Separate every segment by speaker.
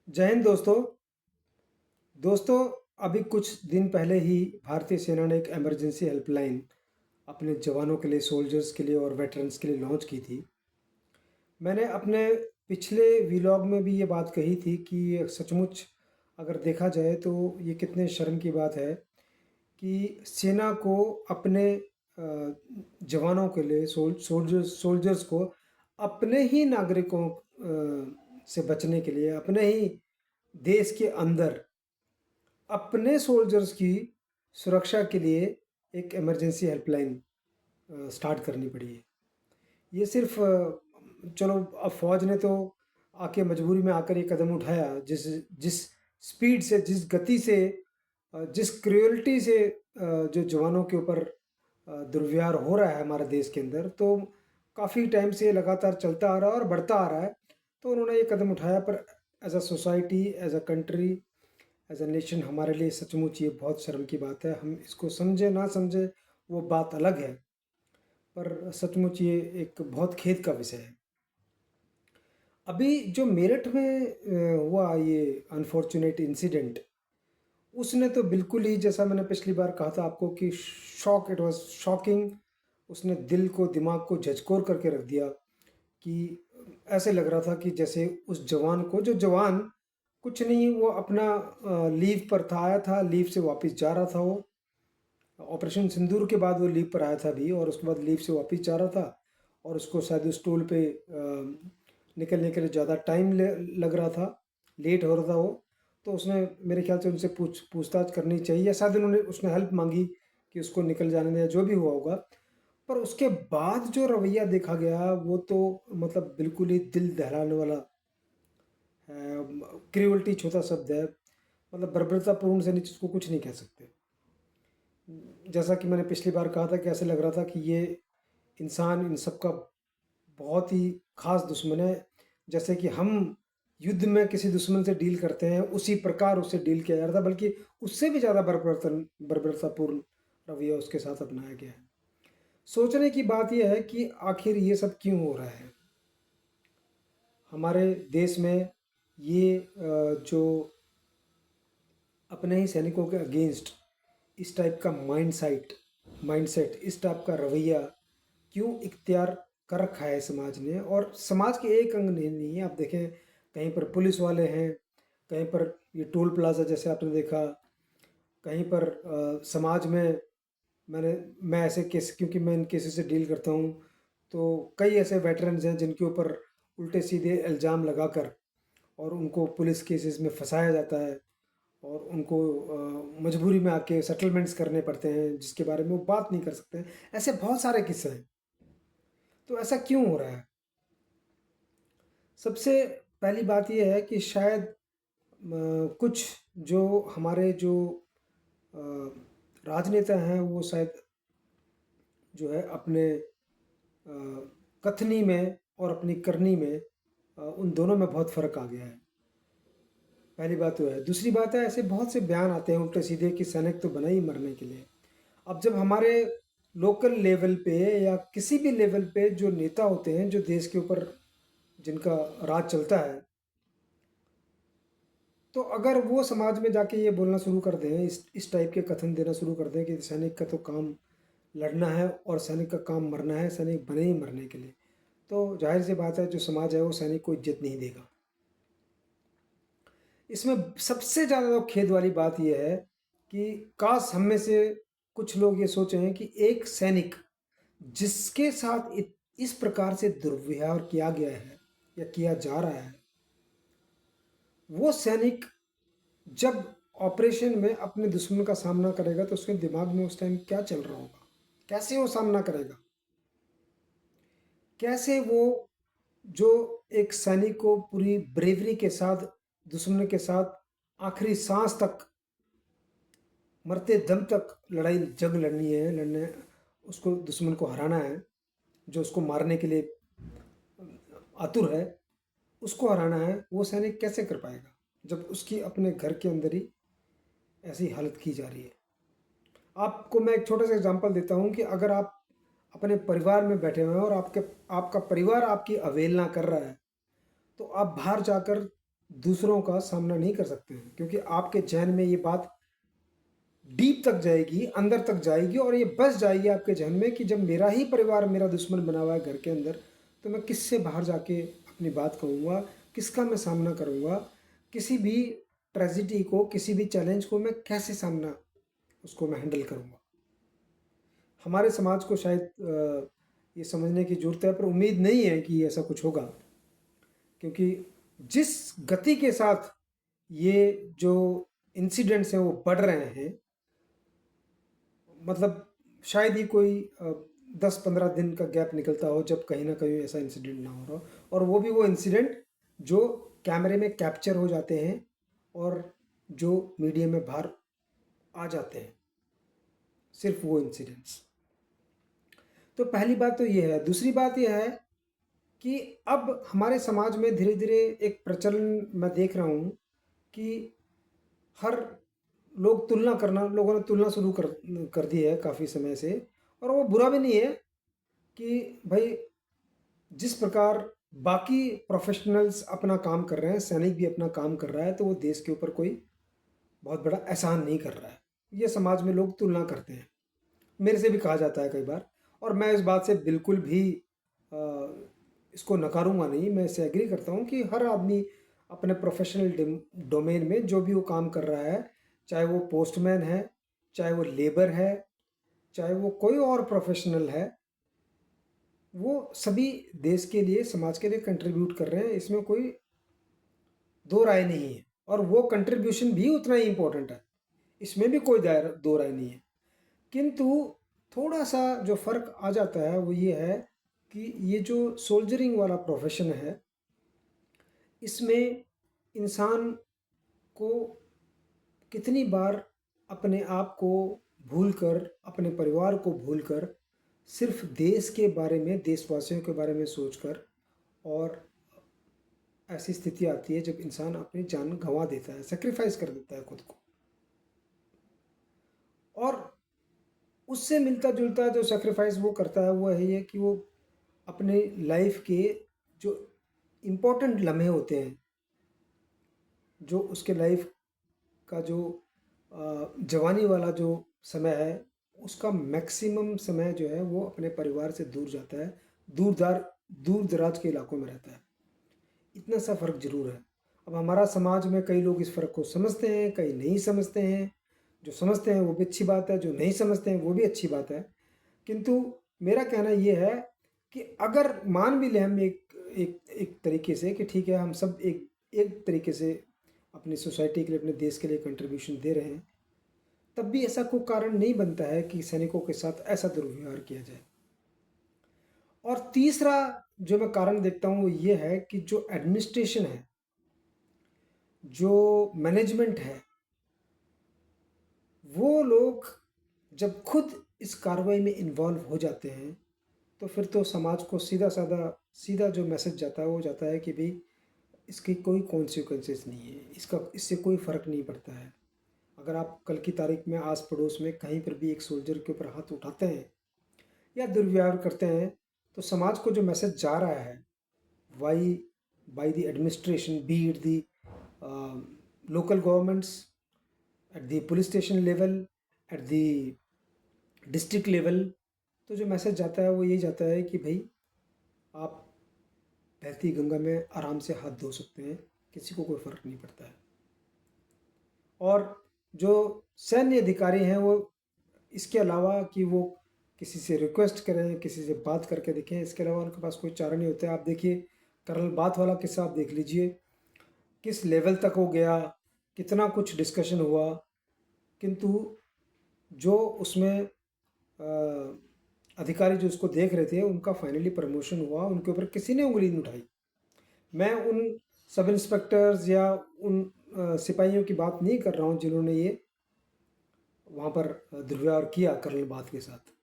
Speaker 1: जय हिंद दोस्तों। दोस्तों, अभी कुछ दिन पहले ही भारतीय सेना ने एक इमरजेंसी हेल्पलाइन अपने जवानों के लिए, सोल्जर्स के लिए और वेटरन्स के लिए लॉन्च की थी। मैंने अपने पिछले व्लॉग में भी ये बात कही थी कि ये सचमुच अगर देखा जाए तो ये कितने शर्म की बात है कि सेना को अपने जवानों के लिए, सोल्जर्स को अपने ही नागरिकों से बचने के लिए, अपने ही देश के अंदर अपने सोल्जर्स की सुरक्षा के लिए एक इमरजेंसी हेल्पलाइन स्टार्ट करनी पड़ी है। ये सिर्फ चलो, अब फौज ने तो आके मजबूरी में आकर ये कदम उठाया। जिस जिस स्पीड से, जिस गति से, जिस क्रूअल्टी से जो जवानों के ऊपर दुर्व्यवहार हो रहा है हमारे देश के अंदर, तो काफ़ी टाइम से लगातार चलता आ रहा है और बढ़ता आ रहा है। तो उन्होंने ये कदम उठाया, पर as a society, as a country, as a nation हमारे लिए सचमुच ये बहुत शर्म की बात है। हम इसको समझे ना समझे वो बात अलग है, पर सचमुच ये एक बहुत खेद का विषय है। अभी जो मेरठ में हुआ ये अनफॉर्चुनेट इंसिडेंट, उसने तो बिल्कुल ही, जैसा मैंने पिछली बार कहा था आपको कि इट वाज शॉकिंग। उसने दिल को, दिमाग को झकझोर करके रख दिया कि ऐसे लग रहा था कि जैसे उस जवान को, जो जवान कुछ नहीं, वो अपना लीव पर था, आया था, लीव से वापस जा रहा था। वो ऑपरेशन सिंदूर के बाद वो लीव पर आया था अभी, और उसके बाद लीव से वापस जा रहा था, और उसको शायद उस टोल पे निकलने के लिए ज़्यादा टाइम लग रहा था, लेट हो रहा था वो। तो उसने मेरे ख्याल से उनसे पूछताछ करनी चाहिए, या शायद उसने हेल्प मांगी कि उसको निकल जाने दें, जो भी हुआ होगा। पर उसके बाद जो रवैया देखा गया वो तो मतलब बिल्कुल ही दिल दहलाने वाला है। क्रिवल्टी छोटा शब्द है, मतलब बर्बरतापूर्ण से नीचे उसको कुछ नहीं कह सकते। जैसा कि मैंने पिछली बार कहा था कि ऐसे लग रहा था कि ये इंसान इन सब का बहुत ही खास दुश्मन है। जैसे कि हम युद्ध में किसी दुश्मन से डील करते हैं, उसी प्रकार उससे डील किया जा रहा था, बल्कि उससे भी ज़्यादा बर्बरतापूर्ण रवैया उसके साथ अपनाया गया है। सोचने की बात यह है कि आखिर ये सब क्यों हो रहा है हमारे देश में। ये जो अपने ही सैनिकों के अगेंस्ट इस टाइप का माइंडसेट, इस टाइप का रवैया क्यों इख्तियार कर रखा है समाज ने। और समाज के एक अंग नहीं है। आप देखें, कहीं पर पुलिस वाले हैं, कहीं पर ये टोल प्लाजा जैसे आपने देखा, कहीं पर समाज में मैं ऐसे केस, क्योंकि मैं इन केसेस से डील करता हूँ, तो कई ऐसे वेटरन्स हैं जिनके ऊपर उल्टे सीधे इल्ज़ाम लगाकर और उनको पुलिस केसेस में फंसाया जाता है, और उनको मजबूरी में आके सेटलमेंट्स करने पड़ते हैं जिसके बारे में वो बात नहीं कर सकते हैं। ऐसे बहुत सारे किस्से हैं। तो ऐसा क्यों हो रहा है? सबसे पहली बात यह है कि शायद कुछ जो हमारे जो अ, राजनेता हैं, वो शायद जो है अपने कथनी में और अपनी करनी में, उन दोनों में बहुत फ़र्क आ गया है। पहली बात तो है। दूसरी बात है, ऐसे बहुत से बयान आते हैं उल्टे सीधे कि सैनिक तो बना ही मरने के लिए। अब जब हमारे लोकल लेवल पे या किसी भी लेवल पे जो नेता होते हैं, जो देश के ऊपर जिनका राज चलता है, तो अगर वो समाज में जाके ये बोलना शुरू कर दें, इस टाइप के कथन देना शुरू कर दें कि सैनिक का तो काम लड़ना है और सैनिक का काम मरना है, सैनिक बने ही मरने के लिए, तो जाहिर सी बात है जो समाज है वो सैनिक को इज्जत नहीं देगा। इसमें सबसे ज़्यादा तो खेद वाली बात यह है कि काश हम में से कुछ लोग ये सोचें कि एक सैनिक जिसके साथ इस प्रकार से दुर्व्यवहार किया गया है या किया जा रहा है, वो सैनिक जब ऑपरेशन में अपने दुश्मन का सामना करेगा तो उसके दिमाग में उस टाइम क्या चल रहा होगा, कैसे वो सामना करेगा, कैसे वो, जो एक सैनिक को पूरी ब्रेवरी के साथ दुश्मन के साथ आखिरी सांस तक, मरते दम तक लड़ाई जंग लड़नी है, लड़ने, उसको दुश्मन को हराना है, जो उसको मारने के लिए आतुर है, उसको हराना है, वो सैनिक कैसे कर पाएगा जब उसकी अपने घर के अंदर ही ऐसी हालत की जा रही है। आपको मैं एक छोटा सा एग्जांपल देता हूँ कि अगर आप अपने परिवार में बैठे हुए हैं और आपका परिवार आपकी अवहेलना कर रहा है, तो आप बाहर जाकर दूसरों का सामना नहीं कर सकते हैं, क्योंकि आपके जहन में ये बात डीप तक जाएगी, अंदर तक जाएगी, और ये बस जाएगी आपके जहन में कि जब मेरा ही परिवार मेरा दुश्मन बना हुआ है घर के अंदर, तो मैं किससे बाहर जाके अपनी बात कहूँगा, किसका मैं सामना करूँगा, किसी भी ट्रेजिडी को, किसी भी चैलेंज को मैं कैसे सामना उसको मैं हैंडल करूँगा। हमारे समाज को शायद ये समझने की ज़रूरत है, पर उम्मीद नहीं है कि ऐसा कुछ होगा, क्योंकि जिस गति के साथ ये जो इंसिडेंट्स हैं वो बढ़ रहे हैं, मतलब शायद ही कोई 10-15 दिन का गैप निकलता हो जब कहीं ना कहीं ऐसा इंसिडेंट ना हो रहा हो, और वो भी वो इंसिडेंट जो कैमरे में कैप्चर हो जाते हैं और जो मीडिया में बाहर आ जाते हैं, सिर्फ वो इंसिडेंट्स। तो पहली बात तो ये है। दूसरी बात यह है कि अब हमारे समाज में धीरे धीरे एक प्रचलन मैं देख रहा हूँ कि हर लोग तुलना करना, लोगों ने तुलना शुरू कर दी है काफ़ी समय से, और वो बुरा भी नहीं है कि भाई जिस प्रकार बाकी प्रोफेशनल्स अपना काम कर रहे हैं, सैनिक भी अपना काम कर रहा है, तो वो देश के ऊपर कोई बहुत बड़ा एहसान नहीं कर रहा है। ये समाज में लोग तुलना करते हैं, मेरे से भी कहा जाता है कई बार, और मैं इस बात से बिल्कुल भी अ, इसको नकारूंगा नहीं। मैं इससे एग्री करता हूँ कि हर आदमी अपने प्रोफेशनल डोमेन में जो भी वो काम कर रहा है, चाहे वो पोस्टमैन है, चाहे वो लेबर है, चाहे वो कोई और प्रोफेशनल है, वो सभी देश के लिए, समाज के लिए कंट्रीब्यूट कर रहे हैं, इसमें कोई दो राय नहीं है। और वो कंट्रीब्यूशन भी उतना ही इम्पोर्टेंट है, इसमें भी कोई दो राय नहीं है। किंतु थोड़ा सा जो फ़र्क आ जाता है वो ये है कि ये जो सोल्जरिंग वाला प्रोफेशन है, इसमें इंसान को कितनी बार अपने आप को भूलकर, अपने परिवार को भूलकर, सिर्फ देश के बारे में, देशवासियों के बारे में सोचकर, और ऐसी स्थिति आती है जब इंसान अपनी जान गंवा देता है, सेक्रीफाइस कर देता है खुद को। और उससे मिलता जुलता जो सेक्रीफाइस वो करता है वो है ये कि वो अपने लाइफ के जो इम्पोर्टेंट लम्हे होते हैं, जो उसके लाइफ का जो जवानी वाला जो समय है, उसका मैक्सिमम समय जो है वो अपने परिवार से दूर जाता है, दूर दराज के इलाकों में रहता है। इतना सा फ़र्क ज़रूर है। अब हमारा समाज में कई लोग इस फ़र्क को समझते हैं, कई नहीं समझते हैं। जो समझते हैं वो भी अच्छी बात है, जो नहीं समझते हैं वो भी अच्छी बात है। किंतु मेरा कहना ये है कि अगर मान भी लें हम एक एक एक तरीके से कि ठीक है, हम सब एक एक तरीके से अपनी सोसाइटी के लिए, अपने देश के लिए कंट्रीब्यूशन दे रहे हैं, तब भी ऐसा कोई कारण नहीं बनता है कि सैनिकों के साथ ऐसा दुर्व्यवहार किया जाए। और तीसरा जो मैं कारण देखता हूँ वो ये है कि जो एडमिनिस्ट्रेशन है, जो मैनेजमेंट है, वो लोग जब खुद इस कार्रवाई में इन्वॉल्व हो जाते हैं, तो फिर तो समाज को सीधा जो मैसेज जाता है वो जाता है कि भाई इसकी कोई कॉन्सिक्वेंसेस नहीं है, इसका इससे कोई फ़र्क नहीं पड़ता है। अगर आप कल की तारीख में आस पड़ोस में कहीं पर भी एक सोल्जर के ऊपर हाथ उठाते हैं या दुर्व्यवहार करते हैं, तो समाज को जो मैसेज जा रहा है, why by the administration, be it the local governments, at the police station level, at the district level, तो जो मैसेज जाता है वो यही जाता है कि भाई आप बहती गंगा में आराम से हाथ धो सकते हैं, किसी को कोई फ़र्क नहीं पड़ता है। और जो सैन्य अधिकारी हैं वो इसके अलावा कि वो किसी से रिक्वेस्ट करें, किसी से बात करके देखें, इसके अलावा उनके पास कोई चारा नहीं होता है। आप देखिए कर्नल बात वाला किस्सा आप देख लीजिए, किस लेवल तक हो गया, कितना कुछ डिस्कशन हुआ, किंतु जो उसमें अधिकारी जो उसको देख रहे थे उनका फाइनली प्रमोशन हुआ, उनके ऊपर किसी ने उंगली नहीं उठाई। मैं उन सब इंस्पेक्टर्स या उन सिपाहियों की बात नहीं कर रहा हूँ जिन्होंने ये वहाँ पर दुर्व्यवहार किया कर्नल बात के साथ।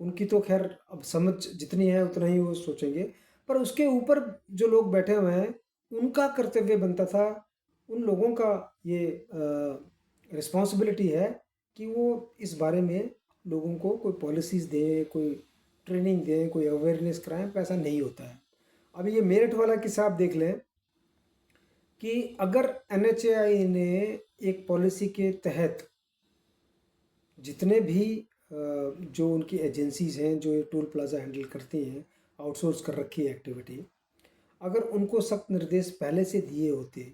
Speaker 1: उनकी तो खैर अब समझ जितनी है उतना ही वो सोचेंगे, पर उसके ऊपर जो लोग बैठे हुए हैं उनका कर्तव्य बनता था, उन लोगों का ये रिस्पॉन्सिबिलिटी है कि वो इस बारे में लोगों को कोई पॉलिसीज़ दें, कोई ट्रेनिंग दें, कोई अवेयरनेस कराएं, पर ऐसा नहीं होता है। अभी ये मेरठ वाला किस्सा आप देख लें कि अगर एनएचएआई ने एक पॉलिसी के तहत जितने भी जो उनकी एजेंसीज हैं जो ये टोल प्लाज़ा हैंडल करती हैं, आउटसोर्स कर रखी है एक्टिविटी, अगर उनको सख्त निर्देश पहले से दिए होते,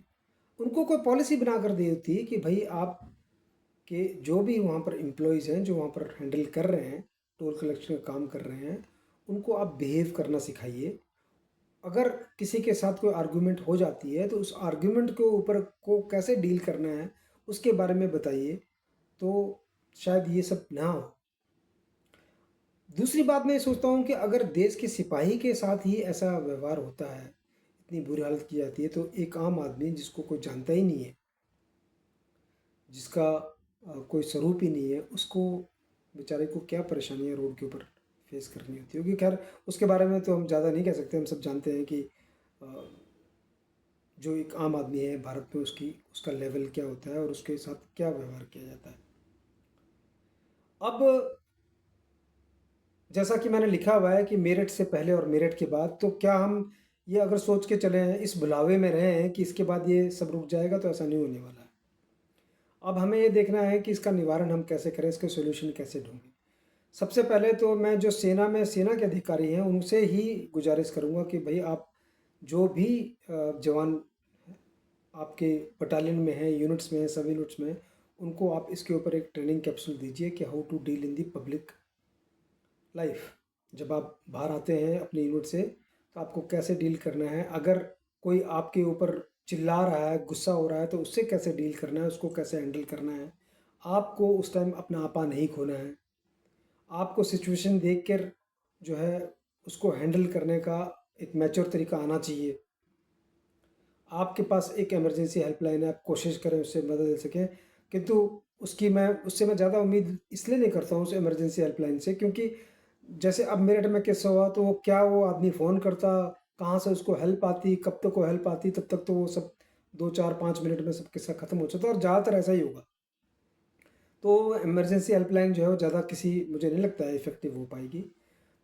Speaker 1: उनको कोई पॉलिसी बना कर दी होती कि भाई आप के जो भी वहाँ पर एम्प्लॉयज़ हैं जो वहाँ पर हैंडल कर रहे हैं, टोल कलेक्शन का काम कर रहे हैं, उनको आप बिहेव करना सिखाइए। अगर किसी के साथ कोई आर्गुमेंट हो जाती है तो उस आर्गुमेंट के ऊपर को कैसे डील करना है उसके बारे में बताइए, तो शायद ये सब ना हो। दूसरी बात मैं ये सोचता हूँ कि अगर देश के सिपाही के साथ ही ऐसा व्यवहार होता है, इतनी बुरी हालत की जाती है, तो एक आम आदमी जिसको कोई जानता ही नहीं है, जिसका कोई स्वरूप ही नहीं है, उसको बेचारे को क्या परेशानियाँ रोड के ऊपर फेस करनी होती है। क्योंकि खैर उसके बारे में तो हम ज़्यादा नहीं कह सकते, हम सब जानते हैं कि अ, जो एक आम आदमी है भारत में उसका लेवल क्या होता है और उसके साथ क्या व्यवहार किया जाता है। अब जैसा कि मैंने लिखा हुआ है कि मेरिट से पहले और मेरिट के बाद, तो क्या हम ये अगर सोच के चले हैं, इस बुलावे में रहे हैं कि इसके बाद ये सब रुक जाएगा, तो ऐसा नहीं होने वाला है। अब हमें ये देखना है कि इसका निवारण हम कैसे करें, इसके सॉल्यूशन कैसे ढूंढें। सबसे पहले तो मैं जो सेना के अधिकारी हैं उनसे ही गुजारिश करूंगा कि भाई आप जो भी जवान आपके बटालियन में हैं, यूनिट्स में हैं, सब यूनिट्स में, उनको आप इसके ऊपर एक ट्रेनिंग कैप्सूल दीजिए कि how to deal in the public life. जब आप बाहर आते हैं अपनी यूनिट से तो आपको कैसे डील करना है, अगर कोई आपके ऊपर चिल्ला रहा है, गुस्सा हो रहा है, तो उससे कैसे डील करना है, उसको कैसे हैंडल करना है। आपको उस टाइम अपना आपा नहीं खोना है, आपको सिचुएशन देख कर जो है उसको हैंडल करने का एक मैच्योर तरीका आना चाहिए। आपके पास एक इमरजेंसी हेल्पलाइन है, आप कोशिश करें उससे मदद ले सकें, किंतु उससे मैं ज़्यादा उम्मीद इसलिए नहीं करता हूँ उस इमरजेंसी हेल्पलाइन से, क्योंकि जैसे अब मेरठ में किस्सा हुआ तो वो आदमी फ़ोन करता, कहाँ से उसको हेल्प आती, कब तक वो हेल्प आती, तब तक तो वो सब 2 4 5 मिनट में सब किस्सा ख़त्म हो जाता, और ज़्यादातर ऐसा ही होगा। तो इमरजेंसी हेल्पलाइन जो है वो ज़्यादा किसी मुझे नहीं लगता है इफ़ेक्टिव हो पाएगी।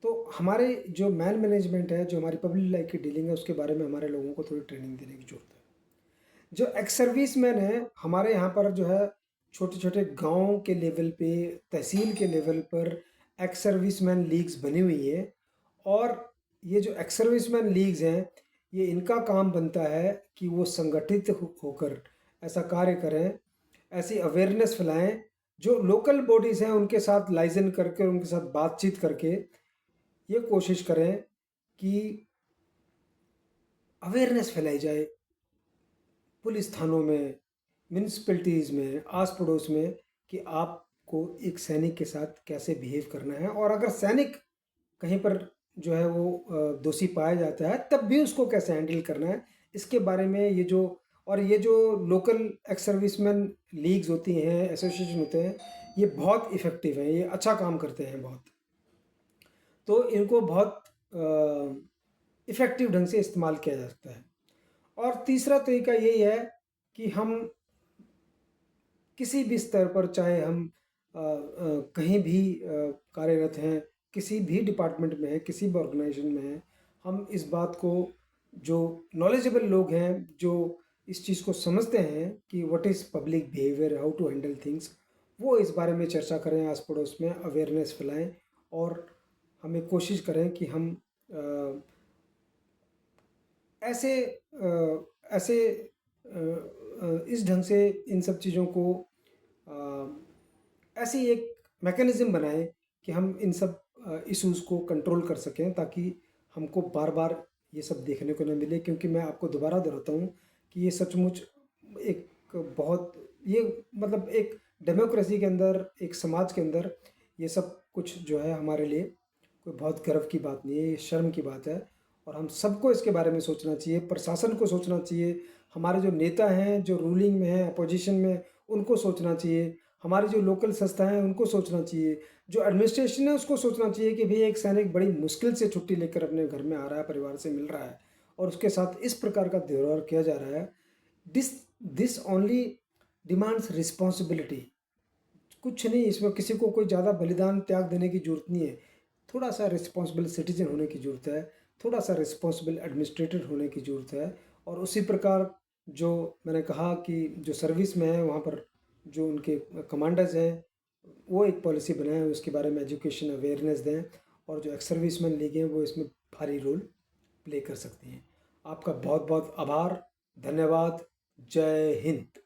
Speaker 1: तो हमारे जो मैनेजमेंट है, जो हमारी पब्लिक लाइफ की डीलिंग है, उसके बारे में हमारे लोगों को थोड़ी ट्रेनिंग देने की ज़रूरत है। जो एक्स सर्विसमैन है हमारे यहाँ पर जो है, छोटे छोटे गांव के लेवल पे, तहसील के लेवल पर एक्स सर्विसमैन लीग्स बनी हुई है। और ये जो एक्स सर्विसमैन लीग्स हैं, ये इनका काम बनता है कि वो संगठित होकर ऐसा कार्य करें, ऐसी अवेयरनेस फैलाएं, जो लोकल बॉडीज़ हैं उनके साथ लाइजन करके, उनके साथ बातचीत करके ये कोशिश करें कि अवेयरनेस फैलाई जाए पुलिस थानों में, म्यूनसिपैलिटीज़ में, आस पड़ोस में, कि आपको एक सैनिक के साथ कैसे बिहेव करना है। और अगर सैनिक कहीं पर जो है वो दोषी पाया जाता है, तब भी उसको कैसे हैंडल करना है, इसके बारे में ये जो लोकल एक्स सर्विसमैन लीग्स होती हैं, एसोसिएशन होते हैं, ये बहुत इफ़ेक्टिव हैं, ये अच्छा काम करते हैं बहुत। तो इनको बहुत इफ़ेक्टिव ढंग से इस्तेमाल किया जा सकता है। और तीसरा तरीका यही है कि हम किसी भी स्तर पर, चाहे हम कहीं भी कार्यरत हैं, किसी भी डिपार्टमेंट में हैं, किसी भी ऑर्गेनाइजेशन में हैं, हम इस बात को, जो नॉलेजेबल लोग हैं, जो इस चीज़ को समझते हैं कि what is public behaviour, how to handle things, वो इस बारे में चर्चा करें, आस पड़ोस में अवेयरनेस फैलाएं। और हमें कोशिश करें कि हम ऐसे ऐसे इस ढंग से इन सब चीज़ों को ऐसी एक मैकेनिज़्म बनाएं कि हम इन सब इश्यूज़ को कंट्रोल कर सकें, ताकि हमको बार बार ये सब देखने को न मिले। क्योंकि मैं आपको दोबारा दोहराता हूँ कि ये सचमुच एक बहुत, ये मतलब एक डेमोक्रेसी के अंदर, एक समाज के अंदर ये सब कुछ जो है हमारे लिए कोई बहुत गर्व की बात नहीं है, ये शर्म की बात है। और हम सबको इसके बारे में सोचना चाहिए, प्रशासन को सोचना चाहिए, हमारे जो नेता हैं, जो रूलिंग में हैं, अपोजिशन में, उनको सोचना चाहिए, हमारी जो लोकल संस्थाएं हैं उनको सोचना चाहिए, जो एडमिनिस्ट्रेशन है उसको सोचना चाहिए कि भाई एक सैनिक बड़ी मुश्किल से छुट्टी लेकर अपने घर में आ रहा है, परिवार से मिल रहा है, और उसके साथ इस प्रकार का व्यवहार किया जा रहा है। This this only demands responsibility. कुछ नहीं, इसमें किसी को कोई ज़्यादा बलिदान त्याग देने की ज़रूरत नहीं है। थोड़ा सा रिस्पॉन्सिबल सिटीजन होने की ज़रूरत है, थोड़ा सा रिस्पॉन्सिबल एडमिनिस्ट्रेटर होने की ज़रूरत है। और उसी प्रकार जो मैंने कहा कि जो सर्विस में है वहाँ पर जो उनके कमांडर्स हैं वो एक पॉलिसी बनाएं, उसके बारे में एजुकेशन अवेयरनेस दें, और जो एक्स सर्विसमैन लीग हैं वो इसमें भारी रोल प्ले कर सकती हैं। आपका बहुत बहुत आभार, धन्यवाद, जय हिंद।